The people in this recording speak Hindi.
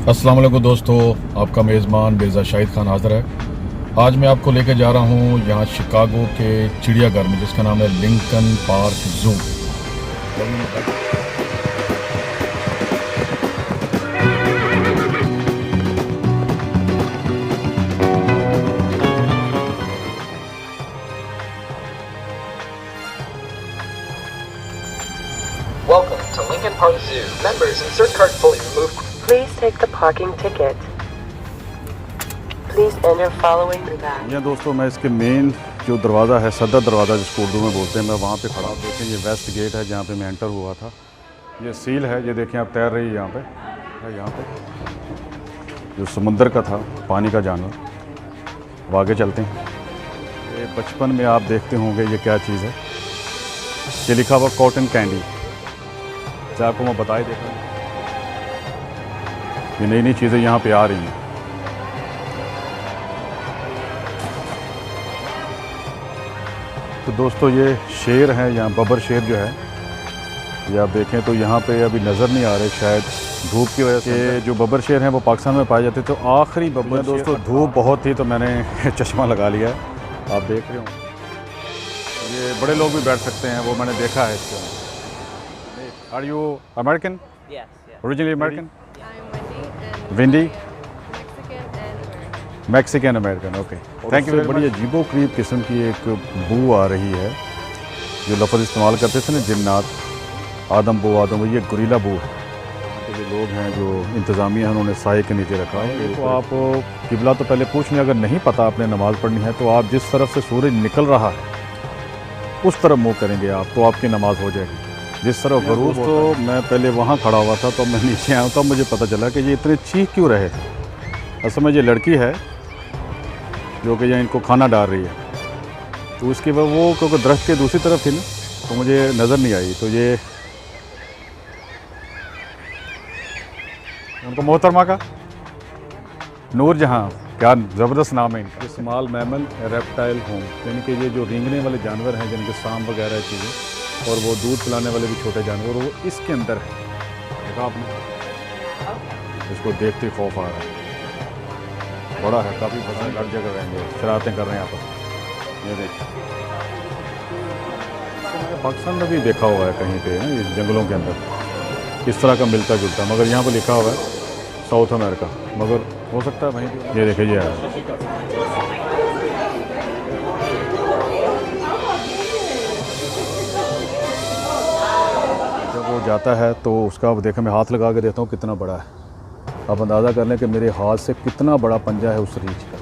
अस्सलाम वालेकुम दोस्तों, आपका मेज़बान बेज़ा शाहिद खान हाज़िर है। आज मैं आपको लेके जा रहा हूँ यहाँ शिकागो के चिड़ियाघर में, जिसका नाम है Lincoln park zoo. Welcome to Lincoln Park Zoo. Members, insert card fully removed. Please take the parking ticket. Please enter following the back. ये दोस्तों मैं इसके मेन जो दरवाज़ा है, सदर दरवाज़ा जिसको उर्दू में बोलते हैं, मैं वहाँ पे खड़ा हूँ। देखें ये वेस्ट गेट है जहाँ पे मैं एंटर हुआ था। ये सील है, ये देखें आप तैर रही है यहाँ पे, है यहाँ पे जो समुंदर का था, पानी का जानवर। अब आगे चलते हैं। ये बचपन में आप देखते होंगे ये क्या चीज़ है, ये लिखा हुआ कॉटन कैंडी। चाहे आपको मैं बता ही देता हूँ, ये नई नई चीज़ें यहाँ पे आ रही हैं। तो दोस्तों ये शेर हैं, यहाँ बबर शेर जो है, ये आप देखें तो यहाँ पे अभी नज़र नहीं आ रहे, शायद धूप की वजह से। जो बबर शेर हैं वो पाकिस्तान में पाए जाते, तो आखिरी बबर दोस्तों धूप बहुत थी तो मैंने चश्मा लगा लिया है, आप देख रहे हो। ये बड़े लोग भी बैठ सकते हैं, वो मैंने देखा है इसके। Are you American? Originally American? Wendy? Mexican American, okay, thank you. बड़ी अजीबोगरीब किस्म की एक बू आ रही है, जो लफ्ज़ इस्तेमाल करते थे ना जिन्नात, आदम बू आदम बू, ये गुरीला बू है। जो लोग हैं, जो इंतज़ामिया है, उन्होंने साए के नीचे रखा है। तो आप किबला तो पहले पूछ लें, अगर नहीं पता आपने नमाज़ पढ़नी है तो आप जिस तरफ से सूरज निकल रहा है उस तरफ मुँह करेंगे आप, तो आपकी नमाज़ हो जाएगी। जिस तरफ गरूब, तो मैं पहले वहाँ खड़ा हुआ था, तो मैं नीचे आया, तब मुझे पता चला कि ये इतने चीख क्यों रहे। असल में ये लड़की है जो कि यहाँ इनको खाना डाल रही है, तो उसके बाद वो क्योंकि दरख्त के दूसरी तरफ थी ना, तो मुझे नज़र नहीं आई। तो ये उनको मोहतरमा का नूर जहाँ, क्या ज़बरदस्त नाम है इनका। स्मॉल मैमल रेप्टाइल होम, यानी कि ये जो रेंगने वाले जानवर हैं, जिनके सांप वगैरह चीज़ें, और वो दूध पिलाने वाले भी छोटे जानवर, वो इसके अंदर है। देखा आपने, इसको देखते ही खौफ आ रहा है। बड़ा है, काफ़ी बड़ा, हर जगह रहेंगे, शरारतें कर रहे हैं यहाँ पर। ये देखिए, पाकिस्तान में भी देखा हुआ है कहीं पे, ना, इस जंगलों के अंदर इस तरह का मिलता जुलता, मगर यहाँ पर लिखा हुआ है साउथ अमेरिका, मगर हो सकता है वहीं। ये देखिए, ये है। जब वो जाता है तो उसका देखें, मैं हाथ लगा के देता हूँ कितना बड़ा है। आप अंदाज़ा कर लें कि मेरे हाथ से कितना बड़ा पंजा है उस रीछ का।